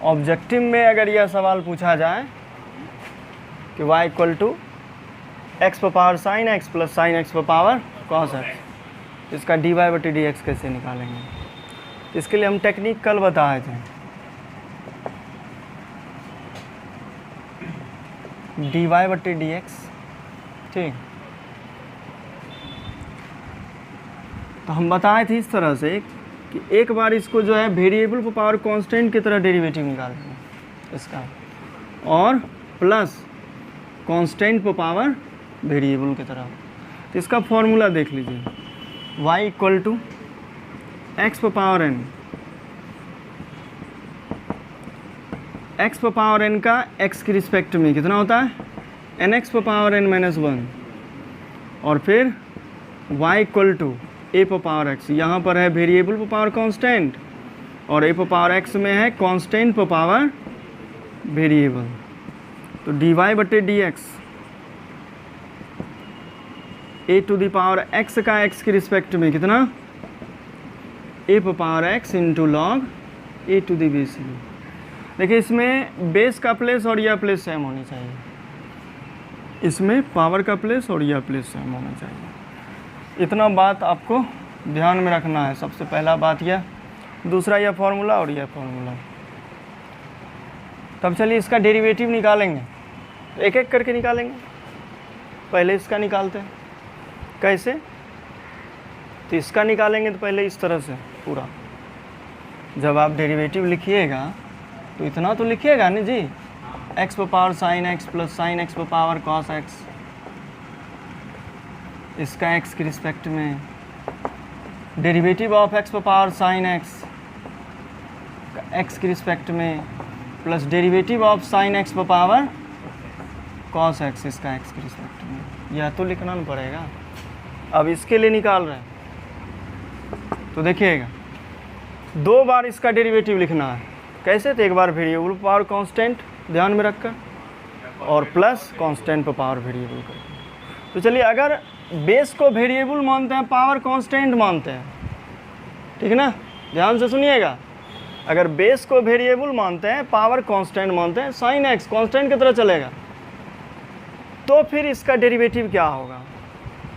Objective में अगर यह सवाल पूछा जाए कि y इक्वल टू एक्स पर power sine x plus sign x पर पावर कॉस एक्स, इसका dy बटे डी एक्स कैसे निकालेंगे, इसके लिए हम टेक्निक कल बताए थे। dy बटे डी एक्स, ठीक, तो हम बताए थे इस तरह से कि एक बार इसको जो है वेरिएबल पर पावर कांस्टेंट की तरह डेरिवेटिव निकालेंगे इसका, और प्लस कांस्टेंट पर पावर वेरिएबल की तरह। तो इसका फॉर्मूला देख लीजिए, y इक्वल टू एक्स पर पावर n, एक्स पर पावर n का x की रिस्पेक्ट में कितना होता है, nx पर पावर n माइनस 1, और फिर y इक्वल टू a पर पावर x, यहाँ पर है वेरिएबल पर पावर कांस्टेंट और a पर पावर x में है कांस्टेंट पर पावर वेरिएबल। तो dy बटे d x, a to the power x का x की रिस्पेक्ट में कितना, a पर power x into log a to the base u। देखिए इसमें बेस का प्लेस और यह प्लेस सेम होनी चाहिए, इसमें पावर का प्लेस और यह प्लेस सेम होना चाहिए। इतना बात आपको ध्यान में रखना है। सबसे पहला बात यह, दूसरा यह फार्मूला और यह फार्मूला। तब चलिए इसका डेरिवेटिव निकालेंगे, एक एक करके निकालेंगे। पहले इसका निकालते हैं, कैसे, तो इसका निकालेंगे तो पहले इस तरह से पूरा, जब आप डेरिवेटिव लिखिएगा तो इतना तो लिखिएगा नहीं जी, एक्स पर power sine x plus sign x पर पावर कॉस एक्स, इसका x की रिस्पेक्ट में डेरिवेटिव ऑफ x पर पावर साइन एक्स x की रिस्पेक्ट में plus derivative of sine x पर पावर कॉस एक्स, इसका x की रिस्पेक्ट में। यह तो लिखना नहीं पड़ेगा। अब इसके लिए निकाल रहे हैं तो देखिएगा, दो बार इसका डेरिवेटिव लिखना है। कैसे, तो एक बार वेरिएबल पावर कांस्टेंट ध्यान में रखकर और प्लस कांस्टेंट पर पावर वेरिएबल कर। तो चलिए, अगर बेस को वेरिएबल मानते हैं, पावर कांस्टेंट मानते हैं, ठीक है ना, ध्यान से सुनिएगा। अगर बेस को वेरिएबल मानते हैं, पावर कांस्टेंट मानते हैं, साइन एक्स कांस्टेंट की तरह चलेगा, तो फिर इसका डेरिवेटिव क्या होगा,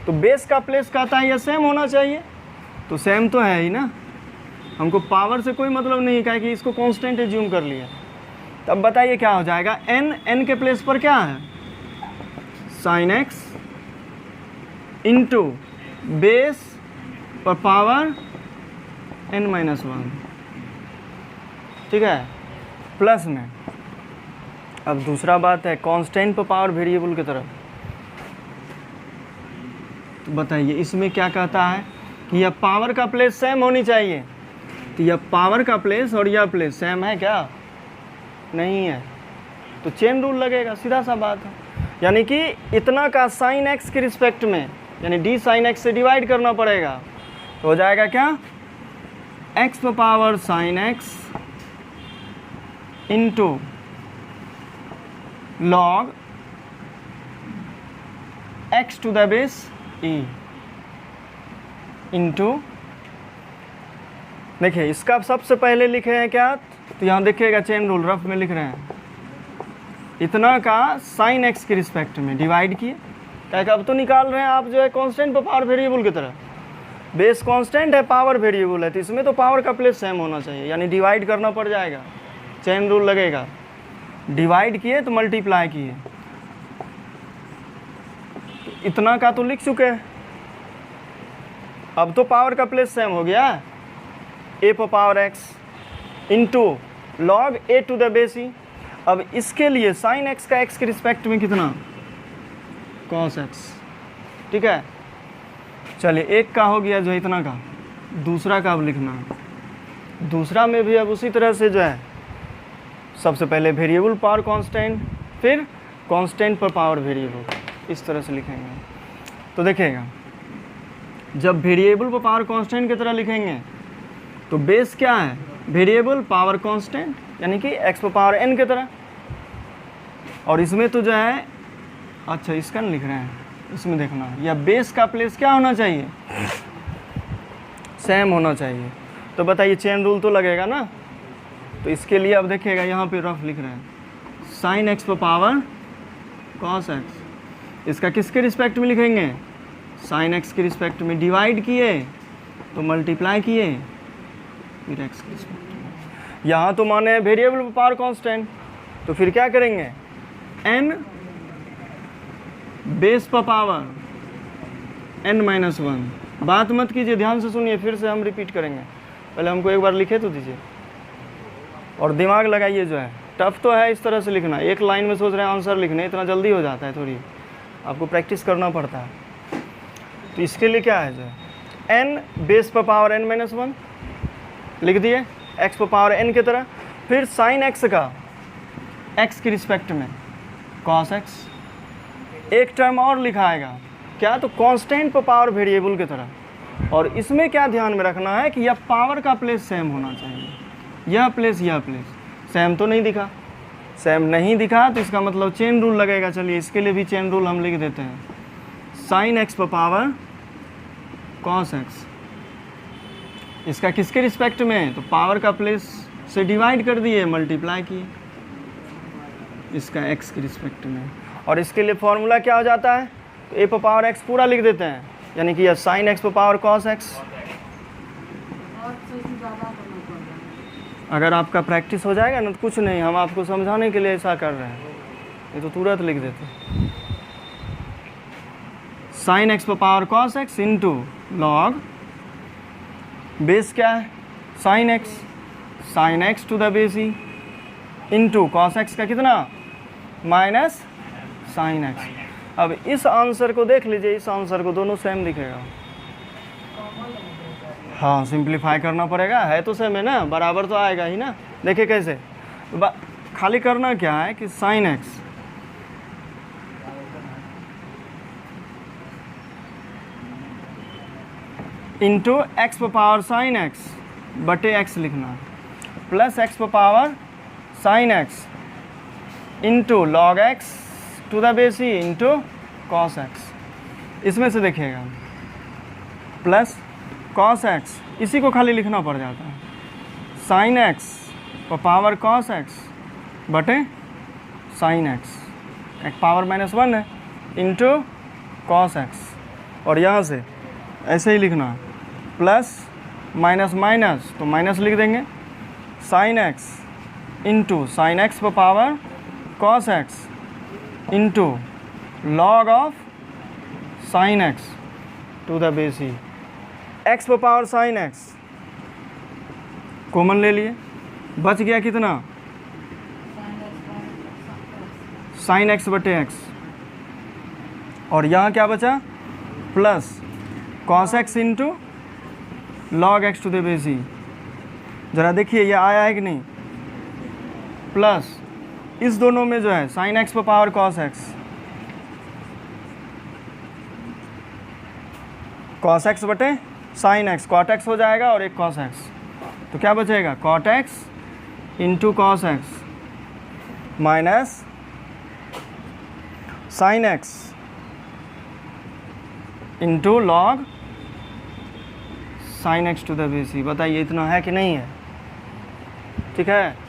तो बेस का प्लेस कहता है यह सेम होना चाहिए, तो सेम तो है ही ना, हमको पावर से कोई मतलब नहीं है कि इसको कांस्टेंट एज्यूम कर लिया। तब बताइए क्या हो जाएगा, n के प्लेस पर क्या है, साइन एक्स इंटू बेस पर पावर n माइनस 1, ठीक है, प्लस में। अब दूसरा बात है कांस्टेंट पर पावर वेरिएबल की तरफ। तो बताइए इसमें क्या कहता है कि यह पावर का प्लेस सेम होनी चाहिए, तो यह पावर का प्लेस और यह प्लेस सेम है क्या, नहीं है, तो चेन रूल लगेगा, सीधा सा बात है। यानी कि इतना का साइन एक्स के रिस्पेक्ट में, यानी डी साइन एक्स से डिवाइड करना पड़ेगा, तो हो जाएगा क्या, एक्स पर power sine x into log x to the base e into, देखिए इसका सबसे पहले लिखे हैं क्या, तो यहाँ देखिएगा चेन रूल रफ में लिख रहे हैं, इतना का साइन एक्स के रिस्पेक्ट में डिवाइड किए, क्या अब तो निकाल रहे हैं आप जो है कांस्टेंट पर पावर वेरिएबल की तरह, बेस कांस्टेंट है, पावर वेरिएबल है, तो इसमें तो पावर का प्लेस सेम होना चाहिए, यानी डिवाइड करना पड़ जाएगा, चेन रूल लगेगा, डिवाइड किए तो मल्टीप्लाई किए, इतना का तो लिख चुके हैं, अब तो पावर का प्लेस सेम हो गया, ए पर power x into log a to the base e. अब इसके लिए साइन एक्स का एक्स के रिस्पेक्ट में कितना, कॉस एक्स, ठीक है। चलिए एक का हो गया जो है इतना का, दूसरा का अब लिखना, दूसरा में भी अब उसी तरह से जो है, सबसे पहले वेरिएबल पावर कांस्टेंट, फिर कांस्टेंट पर पावर वेरिएबल, इस तरह से लिखेंगे। तो देखिएगा जब वेरिएबल पर पावर कांस्टेंट की तरह लिखेंगे तो बेस क्या है, वेरिएबल पावर कांस्टेंट, यानी कि एक्स पर पावर n की तरह, और इसमें तो जो है, अच्छा इसका नहीं लिख रहे हैं, इसमें देखना, या बेस का प्लेस क्या होना चाहिए, सेम होना चाहिए। तो बताइए चेन रूल तो लगेगा ना, तो इसके लिए अब देखिएगा यहाँ पे रफ लिख रहे हैं साइन एक्स पर पावर कॉस एक्स। इसका किसके रिस्पेक्ट में लिखेंगे? साइन एक्स के रिस्पेक्ट में। डिवाइड किए तो मल्टीप्लाई किए फिर एक्स के रिस्पेक्ट में। यहाँ तो माने वेरिएबल पर पावर कांस्टेंट, तो फिर क्या करेंगे? n बेस पर पावर n-1। बात मत कीजिए, ध्यान से सुनिए, फिर से हम रिपीट करेंगे। पहले हमको एक बार लिखे तो दीजिए और दिमाग लगाइए। जो है टफ तो है इस तरह से लिखना, एक लाइन में सोच रहे हैं आंसर लिखने, इतना जल्दी हो जाता है, थोड़ी आपको प्रैक्टिस करना पड़ता है। तो इसके लिए क्या है जो है n बेस पर पावर n-1 लिख दिए x पर पावर n की तरह। फिर साइन x का x के रिस्पेक्ट में cos x। एक टर्म और लिखा आएगा क्या? तो कांस्टेंट पर पावर वेरिएबल की तरह। और इसमें क्या ध्यान में रखना है कि यह पावर का प्लेस सेम होना चाहिए। यह प्लेस सेम तो नहीं दिखा, सेम नहीं दिखा तो इसका मतलब चेन रूल लगेगा। चलिए इसके लिए भी चेन रूल हम लिख देते हैं। साइन एक्स पर पावर कॉस एक्स, इसका किसके रिस्पेक्ट में? तो पावर का प्लेस से डिवाइड कर दिए, मल्टीप्लाई किए इसका एक्स के रिस्पेक्ट में। और इसके लिए फॉर्मूला क्या हो जाता है? तो ए पर पावर एक्स पूरा लिख देते हैं, यानी कि यह साइन एक्स पर पावर कॉस एक्स। अगर आपका प्रैक्टिस हो जाएगा ना तो कुछ नहीं, हम आपको समझाने के लिए ऐसा कर रहे हैं, ये तो तुरंत लिख देते। साइन एक्स पर power cos x into log base क्या है? Sine x to the base e into cos x का कितना? Minus sine x. अब इस आंसर को देख लीजिए, इस आंसर को दोनों सेम दिखेगा। हाँ, सिंप्लीफाई करना पड़ेगा, है तो सेम है ना, बराबर तो आएगा ही ना। देखिए कैसे, खाली करना क्या है कि साइन एक्स इंटू एक्स पर पावर साइन एक्स बटे एक्स लिखना, प्लस एक्स पर power sine x into log x to the base e into cos x. इसमें से देखिएगा प्लस कॉस एक्स, इसी को खाली लिखना पड़ जाता है। साइन एक्स पर पावर कॉस एक्स बटे साइन एक्स, एक पावर -1 है, इंटू कॉस एक्स। और यहाँ से ऐसे ही लिखना, प्लस माइनस माइनस तो माइनस लिख देंगे, sine x into sine x पर power cos x into log of sine x to the base e. X पर पावर साइन एक्स कॉमन ले लिए, बच गया कितना? साइन एक्स बटे एक्स। और यहाँ क्या बचा? Plus cos x into log x to the base e. ज़रा देखिए ये आया है कि नहीं? प्लस इस दोनों में जो है साइन एक्स पर power cos x, cos x बटे साइन एक्स, कॉट एक्स हो जाएगा और एक कॉस एक्स, तो क्या बचेगा? Cot x into cos x minus sine x into log sine x to the base e. बताइए इतना है कि नहीं है? ठीक है।